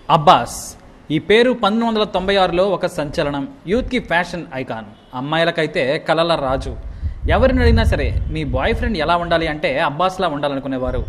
అబ్బాస్ ఈ పేరు 1996లో ఒక సంచలనం. యూత్కి ఫ్యాషన్ ఐకాన్, అమ్మాయిలకైతే కలల రాజు. ఎవరిని అడిగినా సరే మీ బాయ్ ఫ్రెండ్ ఎలా ఉండాలి అంటే అబ్బాస్లా ఉండాలనుకునేవారు.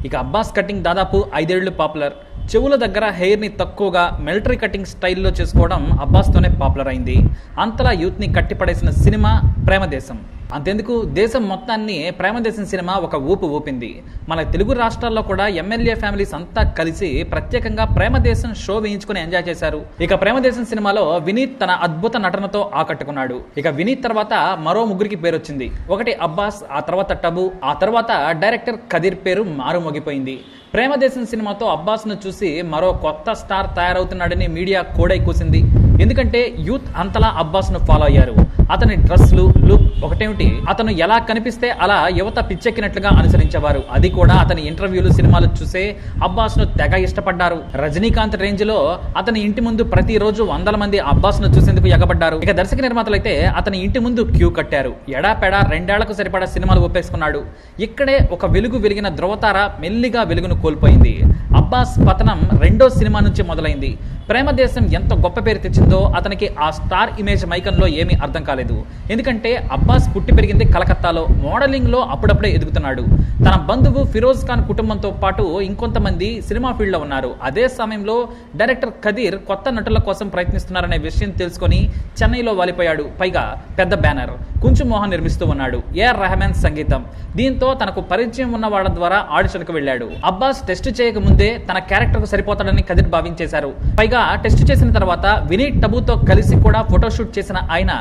ఇక అబ్బాస్ కటింగ్ దాదాపు 5 ఏళ్లు పాపులర్. చెవుల దగ్గర హెయిర్ని తక్కువగా మిలిటరీ కటింగ్ స్టైల్లో చేసుకోవడం అబ్బాస్తోనే పాపులర్ అయింది. అంతలా యూత్ని కట్టిపడేసిన సినిమా ప్రేమదేశం. అంతెందుకు, దేశం మొత్తాన్ని ప్రేమదేశం సినిమా ఒక ఊపు ఊపింది. మన తెలుగు రాష్ట్రాల్లో కూడా ఎమ్మెల్యే ఫ్యామిలీస్ అంతా కలిసి ప్రత్యేకంగా ప్రేమదేశం షో వేయించుకుని ఎంజాయ్ చేశారు. ఇక ప్రేమదేశం సినిమాలో వినీత్ తన అద్భుత నటనతో ఆకట్టుకున్నాడు. ఇక వినీత్ తర్వాత మరో ముగ్గురికి పేరు వచ్చింది. ఒకటి అబ్బాస్, ఆ తర్వాత టబు, ఆ తర్వాత డైరెక్టర్ కదీర్ పేరు మారుమోగిపోయింది. ప్రేమదేశం సినిమాతో అబ్బాస్ను చూసి మరో కొత్త స్టార్ తయారవుతున్నాడని మీడియా కోడై కూసింది. ఎందుకంటే యూత్ అంతలా అబ్బాస్ను ఫాలో అయ్యారు. అతని డ్రెస్లు, లుక్ ఒకటేమిటి, అతను ఎలా కనిపిస్తే అలా యువత పిచ్చెక్కినట్లుగా అనుసరించేవారు. అది కూడా అతని ఇంటర్వ్యూలు, సినిమాలు చూసే అబ్బాస్ను తెగ ఇష్టపడ్డారు. రజనీకాంత్ రేంజ్ లో అతని ఇంటి ముందు ప్రతిరోజు 100 మంది అబ్బాస్ను చూసేందుకు ఎగబడ్డారు. ఇక దర్శక నిర్మాతలైతే అతని ఇంటి ముందు క్యూ కట్టారు. ఎడాపెడా 2 ఏళ్లకు సరిపడా సినిమాలు ఒప్పేసుకున్నాడు. ఇక్కడే ఒక వెలుగు వెలిగిన ధ్రువతార మెల్లిగా వెలుగును కోల్పోయింది. అబ్బాస్ పతనం 2వ సినిమా నుంచి మొదలైంది. ప్రేమదేశం ఎంత గొప్ప పేరు తెచ్చిందో అతనికి ఆ స్టార్ ఇమేజ్ మైకంలో ఏమీ అర్థం కాలేదు. ఎందుకంటే అబ్బాస్ పుట్టి పెరిగింది కలకత్తాలో. మోడలింగ్ లో అప్పుడప్పుడే ఎదుగుతున్నాడు. తన బంధువు ఫిరోజ్ ఖాన్ కుటుంబంతో పాటు ఇంకొంతమంది సినిమా ఫీల్డ్ లో ఉన్నారు. అదే సమయంలో డైరెక్టర్ కదీర్ కొత్త నటుల కోసం ప్రయత్నిస్తున్నారనే విషయం తెలుసుకొని చెన్నైలో వాలిపోయాడు. పైగా పెద్ద బ్యానర్ కుంచు మోహన్ నిర్మిస్తూ ఉన్నాడు. ఏఆర్ రెహమాన్ సంగీతం. దీంతో తనకు పరిచయం ఉన్న వాళ్ళ ద్వారా ఆడిషన్ కు వెళ్ళాడు. అబ్బాస్ టెస్ట్ చేయక ముందే తన క్యారెక్టర్ కు సరిపోతాడని కదీర్ భావించేశారు. పైగా టెస్ట్ చేసిన తర్వాత వినీత్ టబుతో కలిసి కూడా ఫోటోషూట్ చేసిన ఆయన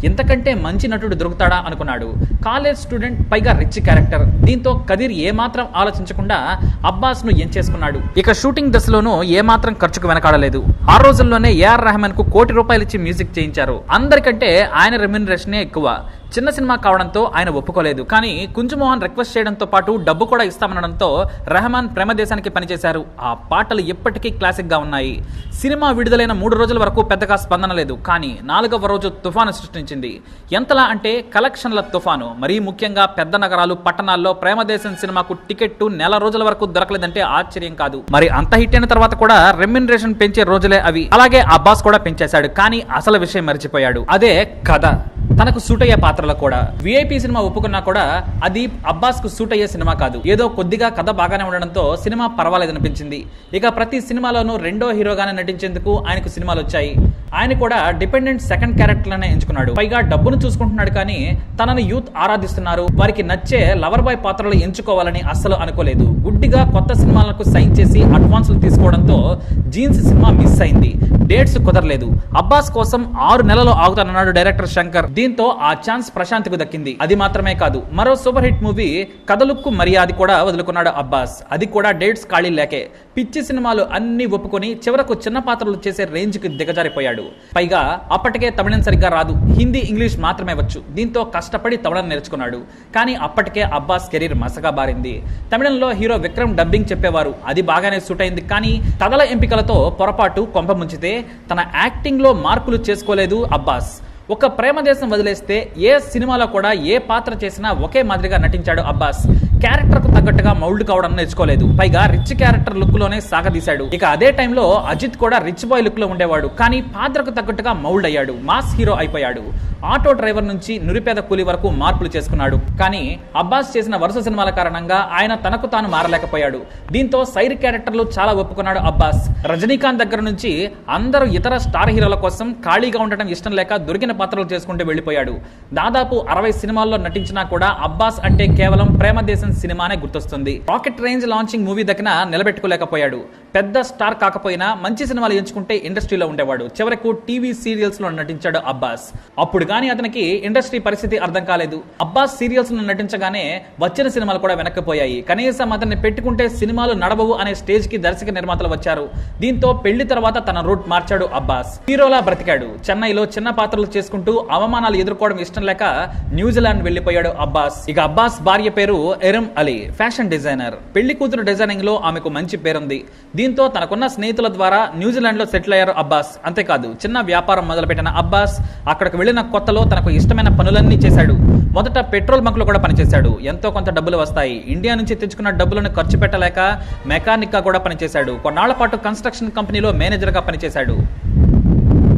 ఇంతకంటే మంచి నటుడు దొరుకుతాడా అనుకున్నాడు. కాలేజ్ స్టూడెంట్, పైగా రిచ్ క్యారెక్టర్. దీంతో కదీర్ ఏమాత్రం ఆలోచించకుండా అబ్బాస్ ను ఎంచేసుకున్నాడు. ఇక షూటింగ్ దశలోనూ ఏమాత్రం ఖర్చుకు వెనకాడలేదు. ఆ రోజుల్లోనే ఏఆర్ రెహమాన్ కు ₹1 కోటి ఇచ్చి మ్యూజిక్ చేయించారు. అందరికంటే ఆయన రెమ్యూనరేషనే ఎక్కువ. చిన్న సినిమా కావడంతో ఆయన ఒప్పుకోలేదు. కానీ కుంజుమోహన్ రిక్వెస్ట్ చేయడంతో పాటు డబ్బు కూడా ఇస్తామనడంతో రెహమాన్ ప్రేమదేశానికి పనిచేశారు. ఆ పాటలు ఇప్పటికీ క్లాసిక్ గా ఉన్నాయి. సినిమా విడుదలైన 3 రోజుల వరకు పెద్దగా స్పందన లేదు. కానీ 4వ రోజు తుఫాను సృష్టించింది. ఎంతలా అంటే కలెక్షన్ల తుఫాను. మరీ ముఖ్యంగా పెద్ద నగరాలు, పట్టణాల్లో ప్రేమదేశం సినిమాకు టికెట్ నెల రోజుల వరకు దొరకలేదంటే ఆశ్చర్యం కాదు. మరి అంత హిట్ అయిన తర్వాత కూడా రెమ్యూనరేషన్ పెంచే రోజులే అవి. అలాగే అబ్బాస్ కూడా పెంచేశాడు. కానీ అసలు విషయం మర్చిపోయాడు. అదే కథ. తనకు సూట్ అయ్యే పాత్రలో కూడా విఐపి సినిమా ఒప్పుకున్నా కూడా అది అబ్బాస్ కు సూట్ అయ్యే సినిమా కాదు. ఏదో కొద్దిగా కథ బాగానే ఉండడంతో సినిమా పర్వాలేదనిపించింది. ఇక ప్రతి సినిమాలోనూ 2వ హీరోగానే నటించేందుకు ఆయనకు సినిమాలు వచ్చాయి. ఆయన కూడా డిపెండెంట్ సెకండ్ క్యారెక్టర్లనే ఎంచుకున్నాడు. పైగా డబ్బును చూసుకుంటున్నాడు. కానీ తనను యూత్ ఆరాధిస్తున్నారు, వారికి నచ్చే లవర్ బాయ్ పాత్రలు ఎంచుకోవాలని అస్సలు అనుకోలేదు. గుడ్డిగా కొత్త సినిమాలకు సైన్ చేసి అడ్వాన్సులు తీసుకోవడంతో జీన్స్ సినిమా మిస్ అయింది. డేట్స్ కుదరలేదు. అబ్బాస్ కోసం 6 నెలలు ఆగుతానన్నాడు డైరెక్టర్ శంకర్. దీంతో ఆ ఛాన్స్ ప్రశాంత్ కు దక్కింది. అది మాత్రమే కాదు, మరో సూపర్ హిట్ మూవీ కథలుక్కు మర్యాద కూడా వదులుకున్నాడు అబ్బాస్. అది కూడా డేట్స్ ఖాళీ లేకే. పిచ్చి సినిమాలు అన్ని ఒప్పుకొని చివరకు చిన్న పాత్రలు చేసే రేంజ్ కి దిగజారిపోయాడు. పైగా అప్పటికే తమిళం సరిగ్గా రాదు, హిందీ, ఇంగ్లీష్ మాత్రమే వచ్చు. దీంతో కష్టపడి తమిళం నేర్చుకున్నాడు. కానీ అప్పటికే అబ్బాస్ కెరీర్ మసగా బారింది. తమిళంలో హీరో విక్రమ్ డబ్బింగ్ చెప్పేవారు, అది బాగానే సూట్ అయింది. కానీ కథల ఎంపికలతో పొరపాటు కొంప ముంచితే తన యాక్టింగ్ లో మార్పులు చేసుకోలేదు అబ్బాస్. ఒక ప్రేమదేశం వదిలేస్తే ఏ సినిమాలో కూడా ఏ పాత్ర చేసినా ఒకే మాదిరిగా నటించాడు అబ్బాస్. క్యారెక్టర్ కు తగ్గట్టుగా మౌల్డ్ కావడం నేర్చుకోలేదు. పైగా రిచ్ క్యారెక్టర్ లుక్ లోనే సాగదీశాడు. ఇక అదే టైంలో అజిత్ కూడా రిచ్ బాయ్ లుక్ లో ఉండేవాడు. కానీ పాత్రకు తగ్గట్టుగా మౌల్డ్ అయ్యాడు, మాస్ హీరో అయిపోయాడు. ఆటో డ్రైవర్ నుంచి నిరుపేద కూలి వరకు మార్పులు చేసుకున్నాడు. కానీ అబ్బాస్ చేసిన వరుస సినిమాల కారణంగా ఆయన తనకు తాను మారలేకపోయాడు. దీంతో సైడ్ క్యారెక్టర్లు చాలా ఒప్పుకున్నాడు అబ్బాస్. రజనీకాంత్ దగ్గర నుంచి అందరూ ఇతర స్టార్ హీరోల కోసం ఖాళీగా ఉండటం ఇష్టం లేక దొరికిన పాత్రలు చేసుకుంటూ వెళ్లిపోయాడు. దాదాపు 60 సినిమాల్లో నటించినా కూడా అబ్బాస్ అంటే కేవలం ప్రేమదేశం సినిమానే గుర్తొస్తుంది. రాకెట్ రేంజ్ లాంచింగ్ మూవీ దగ్గర నిలబెట్టుకోలేకపోయాడు. పెద్ద స్టార్ కాకపోయినా మంచి సినిమాలు ఎంచుకుంటే ఇండస్ట్రీలో ఉండేవాడు. చివరకు టీవీ సీరియల్స్ లో నటించాడు అబ్బాస్. అప్పుడు కానీ అతనికి ఇండస్ట్రీ పరిస్థితి అర్థం కాలేదు. అబ్బాస్ సీరియల్స్ లో నటించగానే వచ్చిన సినిమాలు కూడా వెనక్కిపోయాయి. కనీసం అతన్ని పెట్టుకుంటే సినిమాలు నడవవు అనే స్టేజ్ కి దర్శక నిర్మాతలు వచ్చారు. దీంతో పెళ్లి తర్వాత తన రూట్ మార్చాడు అబ్బాస్. హీరోలా బ్రతికాడు. చెన్నైలో చిన్న పాత్రలు చేసుకుంటూ అవమానాలు ఎదుర్కోవడం ఇష్టం లేక న్యూజిలాండ్ వెళ్లిపోయాడు అబ్బాస్. ఇక అబ్బాస్ భార్య పేరు ఎరమ్ అలీ, ఫ్యాషన్ డిజైనర్. పెళ్లి కూతురు డిజైనింగ్ లో ఆమెకు మంచి పేరుంది. దీంతో తనకున్న స్నేహితుల ద్వారా న్యూజిలాండ్ లో సెటిల్ అయ్యారు అబ్బాస్. అంతేకాదు చిన్న వ్యాపారం మొదలుపెట్టిన అబ్బాస్ అక్కడికి వెళ్లిన కొత్తలో తనకు ఇష్టమైన పనులన్నీ చేశాడు. మొదట పెట్రోల్ బంక్లో కూడా పనిచేశాడు. ఎంతో కొంత డబ్బులు వస్తాయి. ఇండియా నుంచి తెచ్చుకున్న డబ్బులను ఖర్చు పెట్టలేక మెకానిక్గా కూడా పనిచేశాడు. కొన్నాళ్ల పాటు కన్స్ట్రక్షన్ కంపెనీలో మేనేజర్గా పనిచేశాడు.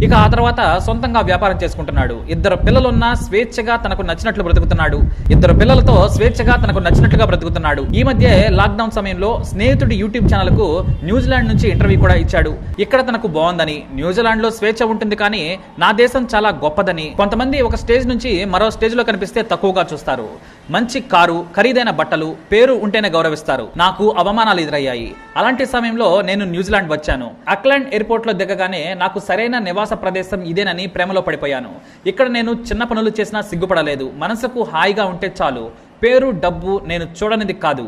ఇక ఆ తర్వాత సొంతంగా వ్యాపారం చేసుకుంటున్నాడు. 2 పిల్లలున్నా స్వేచ్ఛగా తనకు నచ్చినట్లు బ్రతుకుతున్నాడు. 2 పిల్లలతో స్వేచ్ఛగా తనకు నచ్చినట్లుగా బ్రతుకుతున్నాడు. ఈ మధ్య లాక్డౌన్ సమయంలో స్నేహితుడి యూట్యూబ్ ఛానల్ కు న్యూజిలాండ్ నుంచి ఇంటర్వ్యూ కూడా ఇచ్చాడు. ఇక్కడ తనకు బాగుందని, న్యూజిలాండ్ లో స్వేచ్ఛ ఉంటుంది కానీ నా దేశం చాలా గొప్పదని, కొంతమంది ఒక స్టేజ్ నుంచి మరో స్టేజ్ లో కనిపిస్తే తక్కువగా చూస్తారు, మంచి కారు, ఖరీదైన బట్టలు, పేరు ఉంటేనే గౌరవిస్తారు. నాకు అవమానాలు ఎదురయ్యాయి. అలాంటి సమయంలో నేను న్యూజిలాండ్ వచ్చాను. అక్లాండ్ ఎయిర్పోర్ట్ లో దిగగానే నాకు సరైన నివాస ప్రదేశం ఇదేనని ప్రేమలో పడిపోయాను. ఇక్కడ నేను చిన్న పనులు చేసినా సిగ్గుపడలేదు. మనసుకు హాయిగా ఉంటే చాలు. పేరు, డబ్బు నేను చూడనిది కాదు.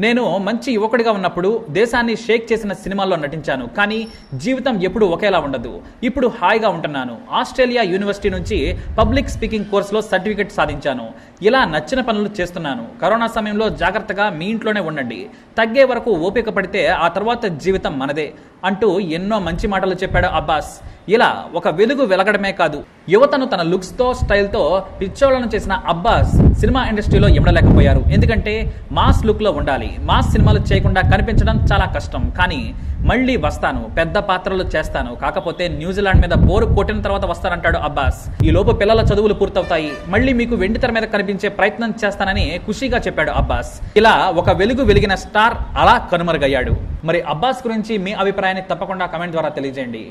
నేను మంచి యువకుడిగా ఉన్నప్పుడు దేశాన్ని షేక్ చేసిన సినిమాల్లో నటించాను. కానీ జీవితం ఎప్పుడు ఒకేలా ఉండదు. ఇప్పుడు హాయిగా ఉంటున్నాను. ఆస్ట్రేలియా యూనివర్సిటీ నుంచి పబ్లిక్ స్పీకింగ్ కోర్సులో సర్టిఫికెట్ సాధించాను. ఇలా నచ్చిన పనులు చేస్తున్నాను. కరోనా సమయంలో జాగ్రత్తగా మీ ఇంట్లోనే ఉండండి. తగ్గే వరకు ఓపిక పడితే ఆ తర్వాత జీవితం మనదే అంటూ ఎన్నో మంచి మాటలు చెప్పాడు అబ్బాస్. ఇలా ఒక వెలుగు వెలగడమే కాదు, యువతను తన లుక్స్ తో, స్టైల్ తో పిచ్చోళ్లను చేసిన అబ్బాస్ సినిమా ఇండస్ట్రీలో ఇమడలేకపోయారు. ఎందుకంటే మాస్ లుక్ లో ఉండాలి. మాస్ సినిమాలు చేయకుండా కనిపించడం చాలా కష్టం. కానీ మళ్ళీ వస్తాను, పెద్ద పాత్రలు చేస్తాను, కాకపోతే న్యూజిలాండ్ మీద బోరు కొట్టిన తర్వాత వస్తానంటాడు అబ్బాస్. ఈ లోపు పిల్లల చదువులు పూర్తవుతాయి, మళ్ళీ మీకు వెండితెర మీద కనిపించే ప్రయత్నం చేస్తానని ఖుషీగా చెప్పాడు అబ్బాస్. ఇలా ఒక వెలుగు వెలిగిన స్టార్ అలా కనుమరుగయ్యాడు. మరి అబ్బాస్ గురించి మీ అభిప్రాయాన్ని తప్పకుండా కమెంట్ ద్వారా తెలియజేయండి.